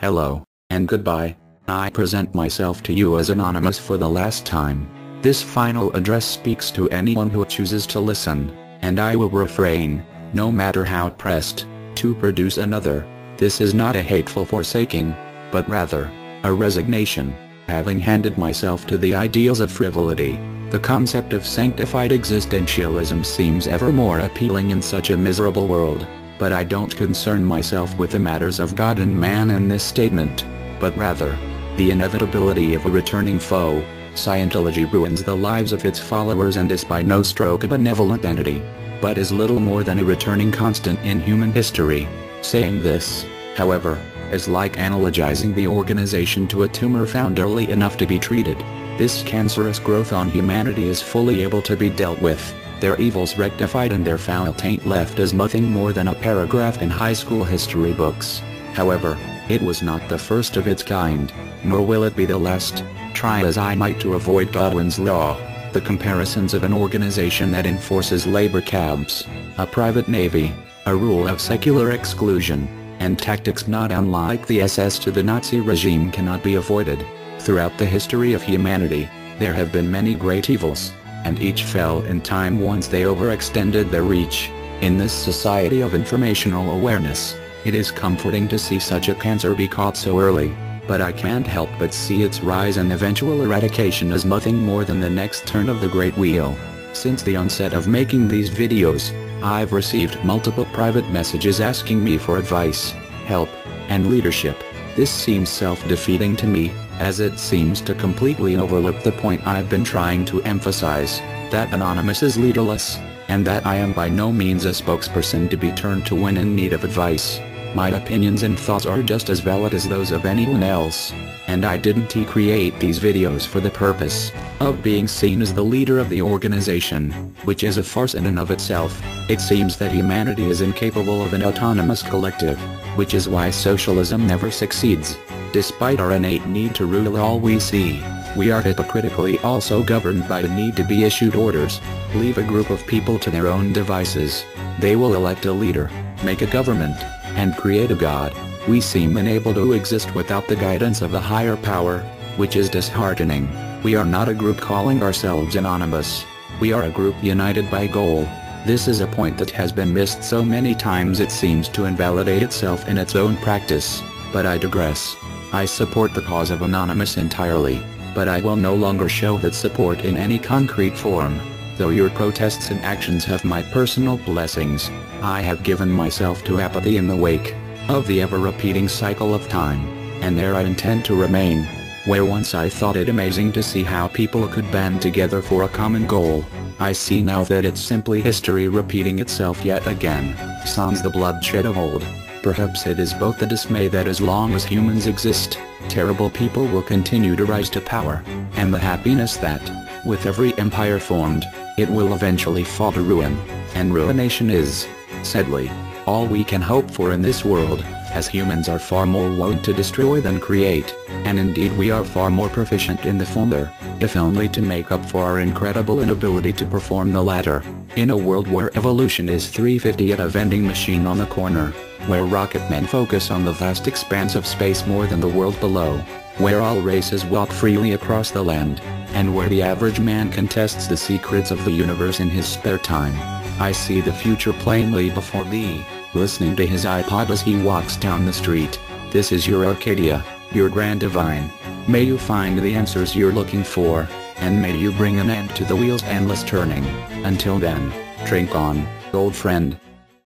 Hello, and goodbye. I present myself to you as Anonymous for the last time. This final address speaks to anyone who chooses to listen, and I will refrain, no matter how pressed, to produce another. This is not a hateful forsaking, but rather, a resignation. Having handed myself to the ideals of frivolity, the concept of sanctified existentialism seems ever more appealing in such a miserable world. But I don't concern myself with the matters of God and man in this statement, but rather, the inevitability of a returning foe. Scientology ruins the lives of its followers and is by no stroke a benevolent entity, but is little more than a returning constant in human history. Saying this, however, is like analogizing the organization to a tumor found early enough to be treated. This cancerous growth on humanity is fully able to be dealt with, their evils rectified and their foul taint left as nothing more than a paragraph in high school history books. However, it was not the first of its kind, nor will it be the last. Try as I might to avoid Godwin's law, the comparisons of an organization that enforces labor cabs, a private navy, a rule of secular exclusion, and tactics not unlike the SS to the Nazi regime cannot be avoided. Throughout the history of humanity, there have been many great evils, and each fell in time once they overextended their reach. In this society of informational awareness, it is comforting to see such a cancer be caught so early, but I can't help but see its rise and eventual eradication as nothing more than the next turn of the great wheel. Since the onset of making these videos, I've received multiple private messages asking me for advice, help, and leadership. This seems self-defeating to me, as it seems to completely overlook the point I've been trying to emphasize, that Anonymous is leaderless, and that I am by no means a spokesperson to be turned to when in need of advice. My opinions and thoughts are just as valid as those of anyone else, and I didn't create these videos for the purpose of being seen as the leader of the organization, which is a farce in and of itself. It seems that humanity is incapable of an autonomous collective, which is why socialism never succeeds. Despite our innate need to rule all we see, we are hypocritically also governed by the need to be issued orders. Leave a group of people to their own devices. They will elect a leader, make a government, and create a god. We seem unable to exist without the guidance of a higher power, which is disheartening. We are not a group calling ourselves Anonymous. We are a group united by goal. This is a point that has been missed so many times it seems to invalidate itself in its own practice, but I digress. I support the cause of Anonymous entirely, but I will no longer show that support in any concrete form. Though your protests and actions have my personal blessings, I have given myself to apathy in the wake of the ever-repeating cycle of time, and there I intend to remain. Where once I thought it amazing to see how people could band together for a common goal, I see now that it's simply history repeating itself yet again, sans the bloodshed of old. Perhaps it is both the dismay that as long as humans exist, terrible people will continue to rise to power, and the happiness that, with every empire formed, it will eventually fall to ruin. And ruination is, sadly, all we can hope for in this world, as humans are far more wont to destroy than create, and indeed we are far more proficient in the former, if only to make up for our incredible inability to perform the latter. In a world where evolution is 350 at a vending machine on the corner, where rocket men focus on the vast expanse of space more than the world below, where all races walk freely across the land, and where the average man contests the secrets of the universe in his spare time, I see the future plainly before me, listening to his iPod as he walks down the street. This is your Arcadia, your grand divine. May you find the answers you're looking for, and may you bring an end to the wheel's endless turning. Until then, drink on, old friend.